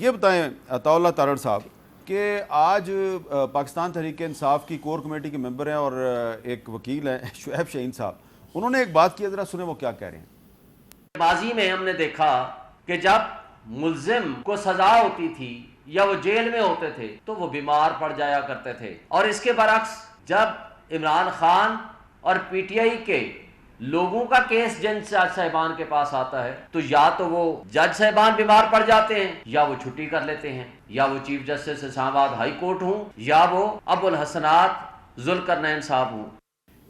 یہ بتائیں عطاء اللہ تارڑ صاحب کہ آج پاکستان تحریک انصاف کی کور کمیٹی کے ممبر ہیں اور ایک وکیل ہیں شعیب شاہین صاحب، انہوں نے ایک بات کی، ذرا سنیں وہ کیا کہہ رہے ہیں۔ ماضی میں ہم نے دیکھا کہ جب ملزم کو سزا ہوتی تھی یا وہ جیل میں ہوتے تھے تو وہ بیمار پڑ جایا کرتے تھے، اور اس کے برعکس جب عمران خان اور پی ٹی آئی کے لوگوں کا کیس جج صاحبان کے پاس آتا ہے تو یا تو وہ جج صاحبان بیمار پڑ جاتے ہیں یا وہ چھٹی کر لیتے ہیں، یا وہ چیف جسٹس اسلام آباد ہائی کورٹ ہوں یا وہ ابو الحسنات ذوالقرنین صاحب ہوں۔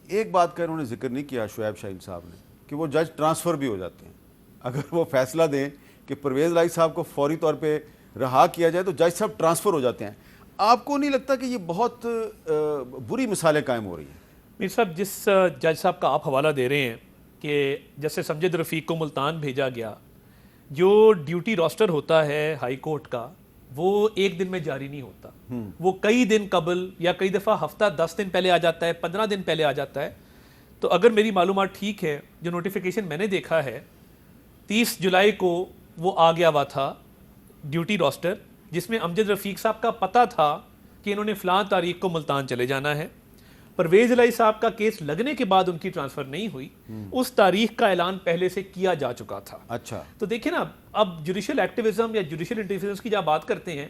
ایک بات کا انہوں نے ذکر نہیں کیا شعیب شاہین صاحب نے کہ وہ جج ٹرانسفر بھی ہو جاتے ہیں، اگر وہ فیصلہ دیں کہ پرویز الہی صاحب کو فوری طور پہ رہا کیا جائے تو جج صاحب ٹرانسفر ہو جاتے ہیں۔ آپ کو نہیں لگتا کہ یہ بہت بری مثالیں قائم ہو رہی ہیں؟ میر صاحب، جس جج صاحب کا آپ حوالہ دے رہے ہیں کہ جیسے سمجد رفیق کو ملتان بھیجا گیا، جو ڈیوٹی روسٹر ہوتا ہے ہائی کورٹ کا وہ ایک دن میں جاری نہیں ہوتا، وہ کئی دن قبل یا کئی دفعہ ہفتہ 10 دن پہلے آ جاتا ہے، 15 دن پہلے آ جاتا ہے۔ تو اگر میری معلومات ٹھیک ہے، جو نوٹیفیکیشن میں نے دیکھا ہے 30 جولائی کو وہ آ گیا ہوا تھا ڈیوٹی روسٹر، جس میں امجد رفیق صاحب کا پتہ تھا کہ انہوں نے فلاں تاریخ کو ملتان چلے جانا ہے۔ پرویز الہی صاحب کا کیس لگنے کے بعد ان کی ٹرانسفر نہیں ہوئی، اس تاریخ کا اعلان پہلے سے کیا جا چکا تھا۔ اچھا، تو دیکھیں نا، اب جوڈیشل ایکٹیویزم یا جوڈیشل انٹرفیئرنس کی جب بات کرتے ہیں،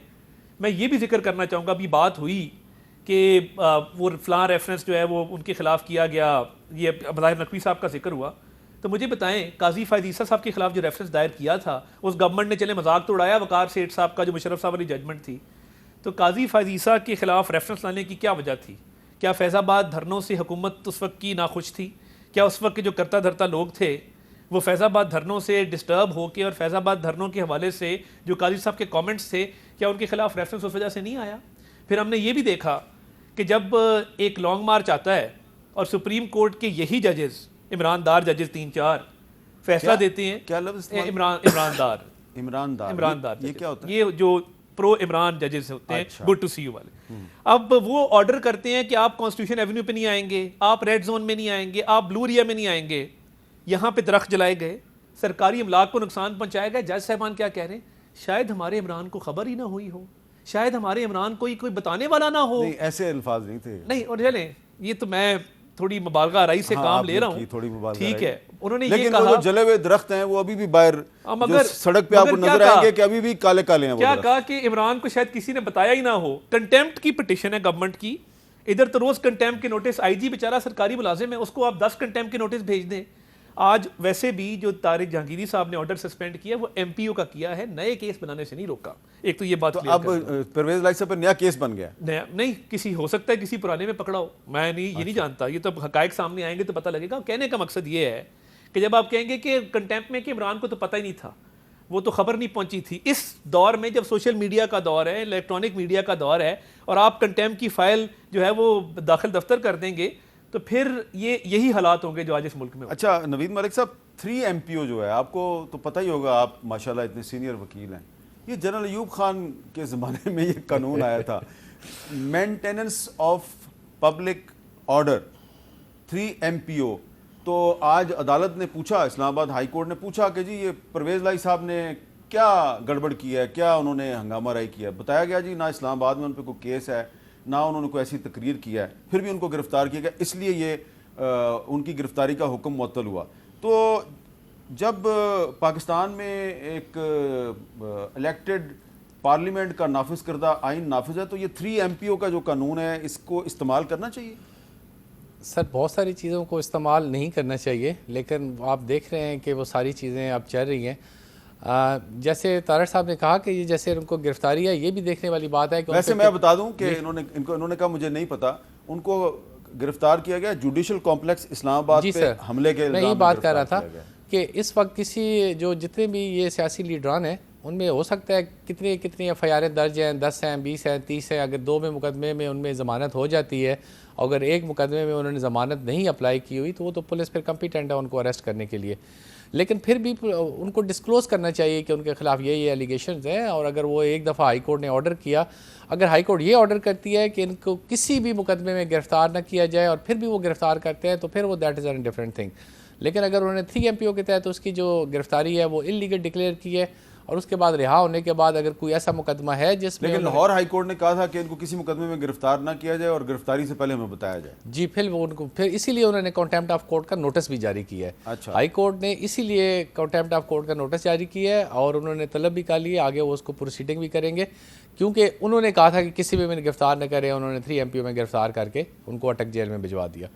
میں یہ بھی ذکر کرنا چاہوں گا، ابھی بات ہوئی کہ وہ فلاں ریفرنس جو ہے وہ ان کے خلاف کیا گیا، یہ مظاہر نقوی صاحب کا ذکر ہوا، تو مجھے بتائیں قاضی فائز عیسیٰ صاحب کے خلاف جو ریفرنس دائر کیا تھا اس گورنمنٹ نے چلے مذاق تو اڑایا وقار سیٹھ صاحب کا جو مشرف صاحب والی ججمنٹ تھی، تو قاضی فائز عیسیٰ کے خلاف ریفرنس لانے کی کیا وجہ تھی؟ کیا فیض آباد دھرنوں سے حکومت اس وقت کی ناخوش تھی؟ کیا اس وقت کے جو کرتا دھرتا لوگ تھے وہ فیض آباد دھرنوں سے ڈسٹرب ہو کے اور فیض آباد دھرنوں کے حوالے سے جو قاضی صاحب کے کامنٹس تھے کیا ان کے خلاف ریفرنس اس وجہ سے نہیں آیا؟ پھر ہم نے یہ بھی دیکھا کہ جب ایک لانگ مارچ آتا ہے اور سپریم کورٹ کے یہی ججز، عمران دار ججز 3-4 فیصلہ دیتے ہیں، کیا لفظ عمران دار یہ کیا ہوتا ہے؟ یہ جو پرو عمران ججز ہوتے ہیں، گڈ ٹو سی یو والے، اب وہ آرڈر کرتے ہیں کہ آپ کانسٹیٹیوشن ایونیو پہ نہیں آئیں گے، آپ ریڈ زون میں نہیں آئیں گے، آپ بلو ایریا میں نہیں آئیں گے، یہاں پہ درخت جلائے گئے، سرکاری املاک کو نقصان پہنچایا گیا۔ جج صاحبان کیا کہہ رہے ہیں؟ شاید ہمارے عمران کو خبر ہی نہ ہوئی ہو، شاید ہمارے عمران کو کوئی بتانے والا نہ ہو۔ نہیں، ایسے الفاظ نہیں تھے۔ نہیں، اور چلیں یہ تو میں تھوڑی مبالغہ آرائی سے کام لے رہا ہوں، ٹھیک ہے، انہوں نے یہ کہا، لیکن وہ جلے ہوئے درخت ہیں وہ ابھی بھی باہر سڑک پہ آپ کو نظر آئیں گے کہ ابھی بھی کالے کالے ہیں۔ کیا کہا کہ عمران کو شاید کسی نے بتایا ہی نہ ہو۔ کنٹیمپٹ کی پٹیشن ہے گورنمنٹ کی، ادھر تو روز کنٹیمپٹ کے نوٹس، آئی جی بیچارہ سرکاری ملازم ہے، اس کو آپ 10 کنٹیمپٹ کے نوٹس بھیج دیں۔ آج ویسے بھی جو طارق جہانگیری صاحب نے آرڈر سسپینڈ کیا وہ ایم پی او کا کیا ہے، نئے کیس بنانے سے نہیں روکا۔ ایک تو یہ بات، اب پرویز الہی صاحب پر نیا کیس بن گیا نہیں، کسی ہو سکتا ہے کسی پرانے میں پکڑا ہو، میں یہ نہیں جانتا، یہ تو حقائق سامنے آئیں گے تو پتہ لگے گا۔ کہنے کا مقصد یہ ہے کہ جب آپ کہیں گے کہ کنٹیمپٹ میں کہ عمران کو تو پتہ ہی نہیں تھا، وہ تو خبر نہیں پہنچی تھی، اس دور میں جب سوشل میڈیا کا دور ہے، الیکٹرانک میڈیا کا دور ہے، اور آپ کنٹیمپٹ کی فائل جو ہے وہ داخل دفتر کر دیں گے تو پھر یہی حالات ہوں گے جو آج اس ملک میں۔ اچھا نوید ملک صاحب، 3 MPO جو ہے، آپ کو تو پتہ ہی ہوگا، آپ ماشاءاللہ اتنے سینئر وکیل ہیں، یہ جنرل ایوب خان کے زمانے میں یہ قانون آیا تھا، maintenance of public order, 3 MPO۔ تو آج عدالت نے پوچھا، اسلام آباد ہائی کورٹ نے پوچھا کہ جی یہ پرویز الہی صاحب نے کیا گڑبڑ کی ہے، کیا انہوں نے ہنگامہ رائی کیا ہے؟ بتایا گیا جی نہ اسلام آباد میں ان پہ کوئی کیس ہے، نہ انہوں نے کوئی ایسی تقریر کیا ہے، پھر بھی ان کو گرفتار کیا گیا، اس لیے یہ ان کی گرفتاری کا حکم معطل ہوا۔ تو جب پاکستان میں ایک الیکٹڈ پارلیمنٹ کا نافذ کردہ آئین نافذ ہے تو یہ 3 MPO کا جو قانون ہے اس کو استعمال کرنا چاہیے؟ سر بہت ساری چیزوں کو استعمال نہیں کرنا چاہیے، لیکن آپ دیکھ رہے ہیں کہ وہ ساری چیزیں اب چل رہی ہیں۔ جیسے طارق صاحب نے کہا کہ یہ جیسے ان کو گرفتاری ہے، یہ بھی دیکھنے والی بات ہے کہ ویسے میں بتا دوں کہ انہوں نے کہا مجھے نہیں پتا، ان کو گرفتار کیا گیا جوڈیشل کمپلیکس اسلام آباد پہ حملے کے الزام میں۔ میں یہ بات کر رہا تھا کہ اس وقت جتنے بھی یہ سیاسی لیڈران ہیں ان میں ہو سکتا ہے کتنی FIR درج ہیں، 10 ہیں، 20 ہیں، 30 ہیں، اگر 2 میں مقدمے میں ان میں ضمانت ہو جاتی ہے، اگر ایک مقدمے میں انہوں نے ضمانت نہیں اپلائی کی ہوئی تو وہ تو پولیس پھر کمپیٹنٹ ہے ان کو اریسٹ کرنے کے لیے، لیکن پھر بھی ان کو ڈسکلوز کرنا چاہیے کہ ان کے خلاف یہ ایلیگیشنز ہیں، اور اگر وہ ایک دفعہ ہائی کورٹ نے آرڈر کیا، اگر ہائی کورٹ یہ آرڈر کرتی ہے کہ ان کو کسی بھی مقدمے میں گرفتار نہ کیا جائے اور پھر بھی وہ گرفتار کرتے ہیں تو پھر وہ that is an different thing, لیکن اگر انہوں نے 3 MPO کے تحت اس کی جو گرفتاری ہے وہ انلیگل ڈکلیئر کی ہے اور اس کے بعد رہا ہونے کے بعد اگر کوئی ایسا مقدمہ ہے جس میں لیکن لاہور ہائی کورٹ نے کہا تھا کہ ان کو کسی مقدمے میں گرفتار نہ کیا جائے اور گرفتاری سے پہلے ہمیں بتایا جائے. جی پھر وہ ان کو پھر اسی لیے انہوں نے کنٹیمپٹ آف کورٹ کا نوٹس بھی جاری کیا ہے. اچھا. ہائی کورٹ نے اسی لیے کنٹیمپٹ آف کورٹ کا نوٹس جاری کیا ہے اور انہوں نے طلب بھی کر لی ہے, آگے وہ اس کو پروسیڈنگ بھی کریں گے, کیونکہ انہوں نے کہا تھا کہ کسی بھی میں گرفتار نہ کریں. انہوں نے 3 MPO میں گرفتار کر کے ان کو اٹک جیل میں بھجوا دیا.